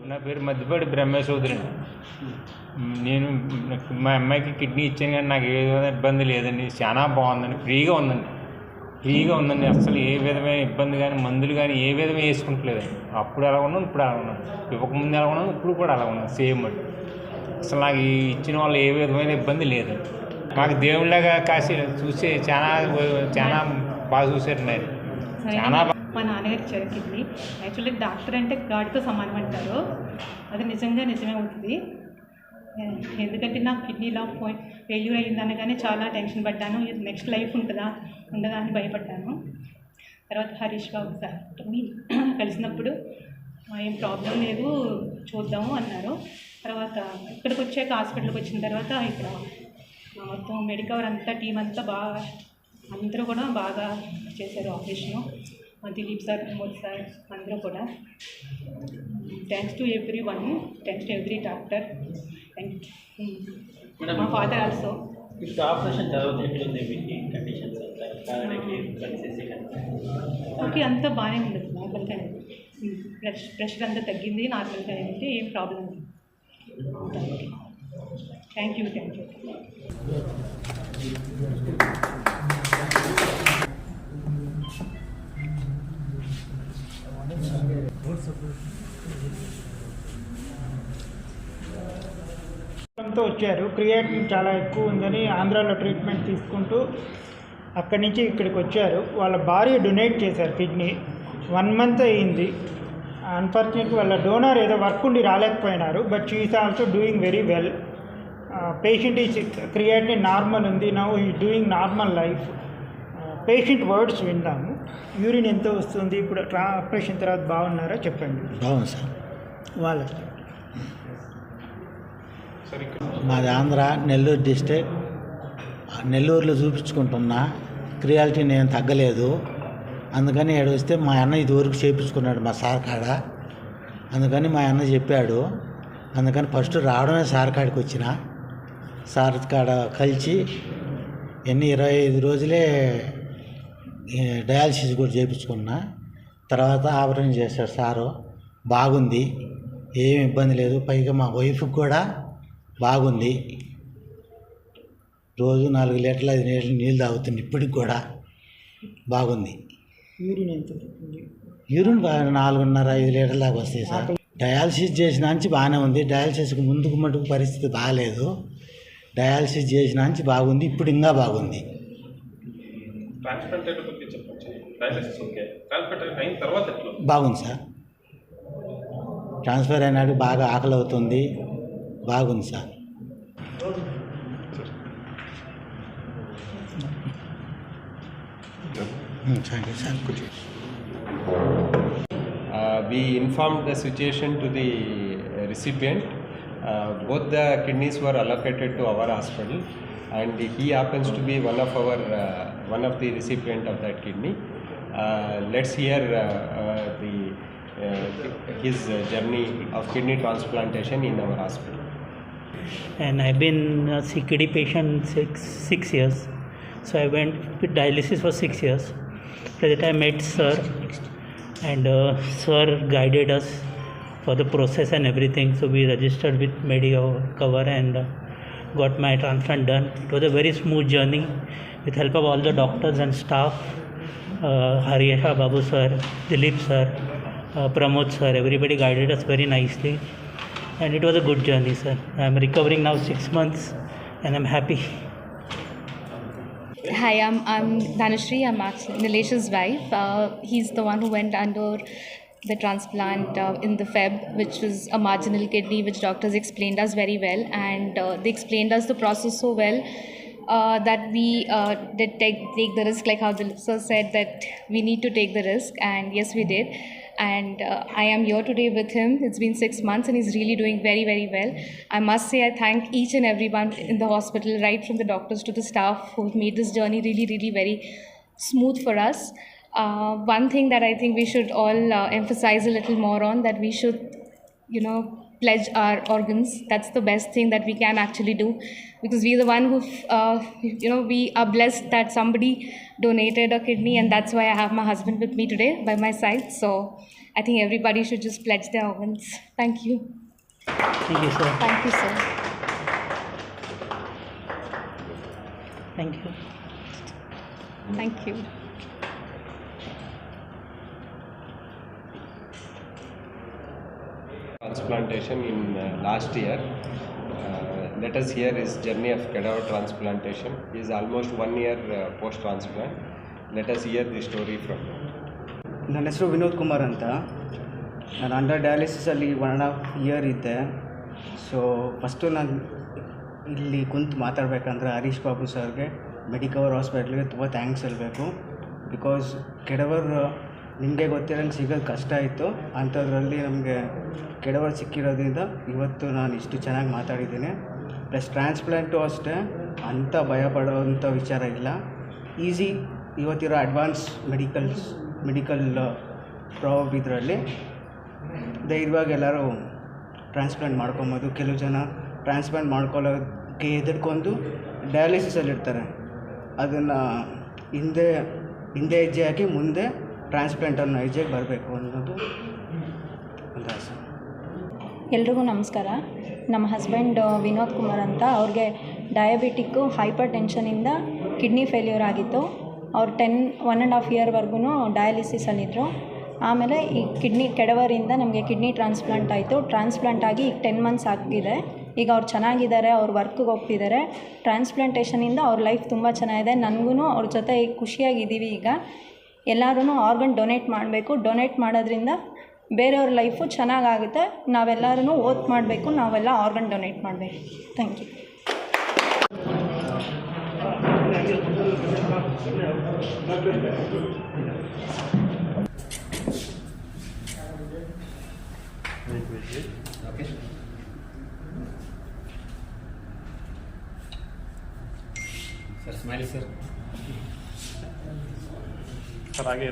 నా పేరు మద్దిపాటి బ్రహ్మేశ్ చౌదరి అండి. నేను మా అమ్మాయికి కిడ్నీ ఇచ్చాను కానీ నాకు ఏ విధమైన ఇబ్బంది లేదండి. చాలా బాగుందండి, ఫ్రీగా ఉందండి. అసలు ఏ విధమైన ఇబ్బంది కానీ మందులు కానీ ఏ విధమైన వేసుకుంటలేదండి. అప్పుడు ఎలా ఉన్నాను, ఇప్పుడు అలా ఉన్నాను. ఇవ్వకముందు ఎలా ఉన్నాను, ఇప్పుడు కూడా అలా ఉన్నాను సేమ్ అండి. అసలు నాకు ఇచ్చిన వాళ్ళు ఏ విధమైన ఇబ్బంది లేదండి. నాకు దేవుళ్ళగా కాసి చూసి చాలా బాగా చూశారండి ఆయన. చాలా మా నాన్నగారికి ఇచ్చారు కిడ్నీ. యాక్చువల్లీ డాక్టర్ అంటే గాడితో సమానం అంటారు. అది నిజమే అవుతుంది. ఎందుకంటే నాకు కిడ్నీ ఇలా ఫెయిల్యూర్ అయ్యింది అనగానే చాలా టెన్షన్ పడ్డాను. నెక్స్ట్ లైఫ్ ఉండదా అని భయపడ్డాను. తర్వాత హరీష్ బాబు సార్ కలిసినప్పుడు ఏం ప్రాబ్లం లేదు చూద్దాము అన్నారు. తర్వాత ఇక్కడికి వచ్చాక హాస్పిటల్కి వచ్చిన తర్వాత ఇక్కడ మొత్తం మెడికవర్ అంతా టీం అంతా అందరూ కూడా బాగా చేశారు operation. Dilip sir, Pramod sir అందరూ కూడా. Thanks to every one, thanks to every doctor and మా ఫాదర్ ఆల్సో. ఓకే, అంతా బాగానే ఉండదు. నార్మల్గానే ప్రెషర్ అంతా తగ్గింది. నార్మల్గానే అయితే ఏం ప్రాబ్లం లేదు. Thank you. వచ్చారు. క్రియేటిన్ చాలా ఎక్కువ ఉందని ఆంధ్రాలో ట్రీట్మెంట్ తీసుకుంటూ అక్కడి నుంచి ఇక్కడికి వచ్చారు. వాళ్ళ భార్య డొనేట్ చేశారు కిడ్నీ. 1 month అయ్యింది. అన్ఫార్చునేట్లీ వాళ్ళ డోనర్ ఏదో వర్క్ ఉండి రాలేకపోయినారు. But she is also doing very well. Patient is creatine normal ఉంది. Now is doing normal life. Patient words విందాము. యూరిన్ ఎంత వస్తుంది, ఇప్పుడు ఆపరేషన్ తర్వాత బాగున్నారా చెప్పండి. బాగుంది సార్. వాళ్ళకి మాది ఆంధ్ర, నెల్లూరు డిస్ట్రిక్ట్. నెల్లూరులో చూపించుకుంటున్నా. క్రియాలిటీ నేను తగ్గలేదు. అందుకని ఇక్కడ వస్తే మా అన్న ఇదివరకు చేయించుకున్నాడు మా సార్ కాడ. అందుకని మా అన్న చెప్పాడు. అందుకని ఫస్ట్ రావడమే సార్ కాడికి వచ్చిన. సార్ కాడ కలిసి 25 రోజులే డయాలసిస్ కూడా చేయించుకున్నా. తర్వాత ఆపరేషన్ చేశారు సారు. బాగుంది, ఏమి ఇబ్బంది లేదు. పైగా మా వైఫ్కి కూడా బాగుంది. రోజు 4 లీటర్ల 5 లీటర్లు నీళ్ళు తాగుతుంది. ఇప్పటికి కూడా బాగుంది. యూరిన్ ఎంత? యూరిన్ 4.5-5 లీటర్ల దాకా వస్తాయి సార్. డయాలసిస్ చేసిన నుంచి బాగానే ఉంది. డయాలసిస్కి ముందుకు మటుకు పరిస్థితి బాగాలేదు. డయాలసిస్ చేసిన నుంచి బాగుంది. ఇప్పుడు ఇంకా బాగుంది. బాగుంది సార్. ట్రాన్స్ఫర్ అయినాడు బాగా ఆకలి అవుతుంది. బాగుంది sir. We informed the situation to the recipient. Both the kidneys were allocated to our hospital, and he happens to be one of the recipient of that kidney. Let's hear his journey of kidney transplantation in our hospital. And I've been a CKD patient 6 years. So I went with dialysis for 6 years. By that I met Sir, and Sir guided us for the process and everything. So we registered with Medicover and got my transplant done. It was a very smooth journey with help of all the doctors and staff. Harish Babu Sir, Dilip Sir, Pramod Sir, everybody guided us very nicely. And it was a good journey, sir. I am recovering now 6 months and I'm happy. Hi, I'm Dhanushree. I'm actually Nilesh's wife. He's the one who went under the transplant in the Feb, which was a marginal kidney, which doctors explained us very well. And they explained us the process so well that we did take the risk, like how Dilip sir said that we need to take the risk. And yes, we did. And I am here today with him. It's been 6 months and he's really doing very, very well. I must say I thank each and everyone in the hospital, right from the doctors to the staff, who've made this journey really, really very smooth for us. One thing that I think we should all emphasize a little more on, that we should, pledge our organs. That's the best thing that we can actually do, because we're the one who, we are blessed that somebody donated a kidney, and that's why I have my husband with me today by my side. So I think everybody should just pledge their organs. Thank you. Thank you, sir. Thank you, sir. Thank you. Thank you. Transplantation in last year. Let us hear his journey of cadaver transplantation. He is almost 1 year post-transplant. Let us hear the story from him. ನನ್ನ ಹೆಸರು ವಿನೋದ್ ಕುಮಾರ್ ಅಂತ. ನಾನು under ಡಯಾಲಿಸಿಸಲ್ಲಿ 1.5 year ಇದ್ದೆ. So first ನಾನು ಇಲ್ಲಿ ಕುಂತು ಮಾತಾಡಬೇಕಂದ್ರೆ ಹರೀಶ್ ಬಾಬು ಸರ್ಗೆ, ಮೆಡಿಕವರ್ ಹಾಸ್ಪಿಟ್ಲಿಗೆ ತುಂಬ ಥ್ಯಾಂಕ್ಸ್ ಹೇಳಬೇಕು. ಬಿಕಾಸ್ ಕೆಡವರ್ ನಿಮಗೆ ಗೊತ್ತಿರೋಂಗೆ ಸಿಗೋದು ಕಷ್ಟ ಇತ್ತು, ಅಂಥದ್ರಲ್ಲಿ ನಮಗೆ ಕೆಡವರ್ ಸಿಕ್ಕಿರೋದ್ರಿಂದ ಇವತ್ತು ನಾನು ಇಷ್ಟು ಚೆನ್ನಾಗಿ ಮಾತಾಡಿದ್ದೀನಿ. ಪ್ಲಸ್ ಟ್ರಾನ್ಸ್ಪ್ಲಾಂಟು ಅಷ್ಟೇ ಅಂಥ ಭಯ ಪಡೋವಂಥ ವಿಚಾರ ಇಲ್ಲ. ಈಸಿ ಇವತ್ತಿರೋ ಅಡ್ವಾನ್ಸ್ ಮೆಡಿಕಲ್ ಪ್ರಾಬ್ ಇದರಲ್ಲಿ ಧೈರ್ಯವಾಗಿ ಎಲ್ಲರೂ ಟ್ರಾನ್ಸ್ಪ್ಲಾಂಟ್ ಮಾಡ್ಕೊಬೋದು. ಕೆಲವು ಜನ ಟ್ರಾನ್ಸ್ಪ್ಲಾಂಟ್ ಮಾಡ್ಕೊಳ್ಳೋಕ್ಕೆ ಹೆದರ್ಕೊಂಡು ಡಯಾಲಿಸಿಸಲ್ಲಿರ್ತಾರೆ. ಅದನ್ನು ಹಿಂದೆ ಹೆಜ್ಜೆ ಹಾಕಿ ಮುಂದೆ ಟ್ರಾನ್ಸ್ಪ್ಲಾಂಟ್ ಅನ್ನೋ ಹೆಜ್ಜೆಗೆ ಬರಬೇಕು ಅನ್ನೋದು ಒಂದು ಆಸೆ. ಎಲ್ರಿಗೂ ನಮಸ್ಕಾರ. ನಮ್ಮ ಹಸ್ಬೆಂಡ್ ವಿನೋದ್ ಕುಮಾರ್ ಅಂತ. ಅವ್ರಿಗೆ ಡಯಾಬಿಟಿಕ್ಕು, ಹೈಪರ್ ಟೆನ್ಷನಿಂದ ಕಿಡ್ನಿ ಫೇಲ್ಯೂರ್ ಆಗಿತ್ತು. ಅವ್ರು 1.5 ಇಯರ್ವರೆಗೂ ಡಯಾಲಿಸಿಸಲ್ಲಿದ್ದರು. ಆಮೇಲೆ ಈ ಕೆಡವರಿಂದ ನಮಗೆ ಕಿಡ್ನಿ ಟ್ರಾನ್ಸ್ಪ್ಲಾಂಟ್ ಆಯಿತು. ಟ್ರಾನ್ಸ್ಪ್ಲಾಂಟ್ ಆಗಿ ಈಗ 10 ಮಂತ್ಸ್ ಆಗಿದೆ. ಈಗ ಅವ್ರು ಚೆನ್ನಾಗಿದ್ದಾರೆ, ಅವ್ರು ವರ್ಕ್ಗೆ ಹೋಗ್ತಿದ್ದಾರೆ. ಟ್ರಾನ್ಸ್ಪ್ಲಾಂಟೇಷನಿಂದ ಅವ್ರ ಲೈಫ್ ತುಂಬ ಚೆನ್ನಾಗಿದೆ. ನನಗೂ ಅವ್ರ ಜೊತೆ ಖುಷಿಯಾಗಿದ್ದೀವಿ. ಈಗ ಎಲ್ಲರೂ ಆರ್ಗನ್ ಡೊನೇಟ್ ಮಾಡಬೇಕು. ಡೊನೇಟ್ ಮಾಡೋದ್ರಿಂದ ಬೇರೆಯವ್ರ ಲೈಫು ಚೆನ್ನಾಗಾಗುತ್ತೆ. ನಾವೆಲ್ಲರೂ ಓತ್ ಮಾಡಬೇಕು, ನಾವೆಲ್ಲ ಆರ್ಗನ್ ಡೊನೇಟ್ ಮಾಡಬೇಕು. Thank you. Okay. Sir, smile, sir. Sir, आगे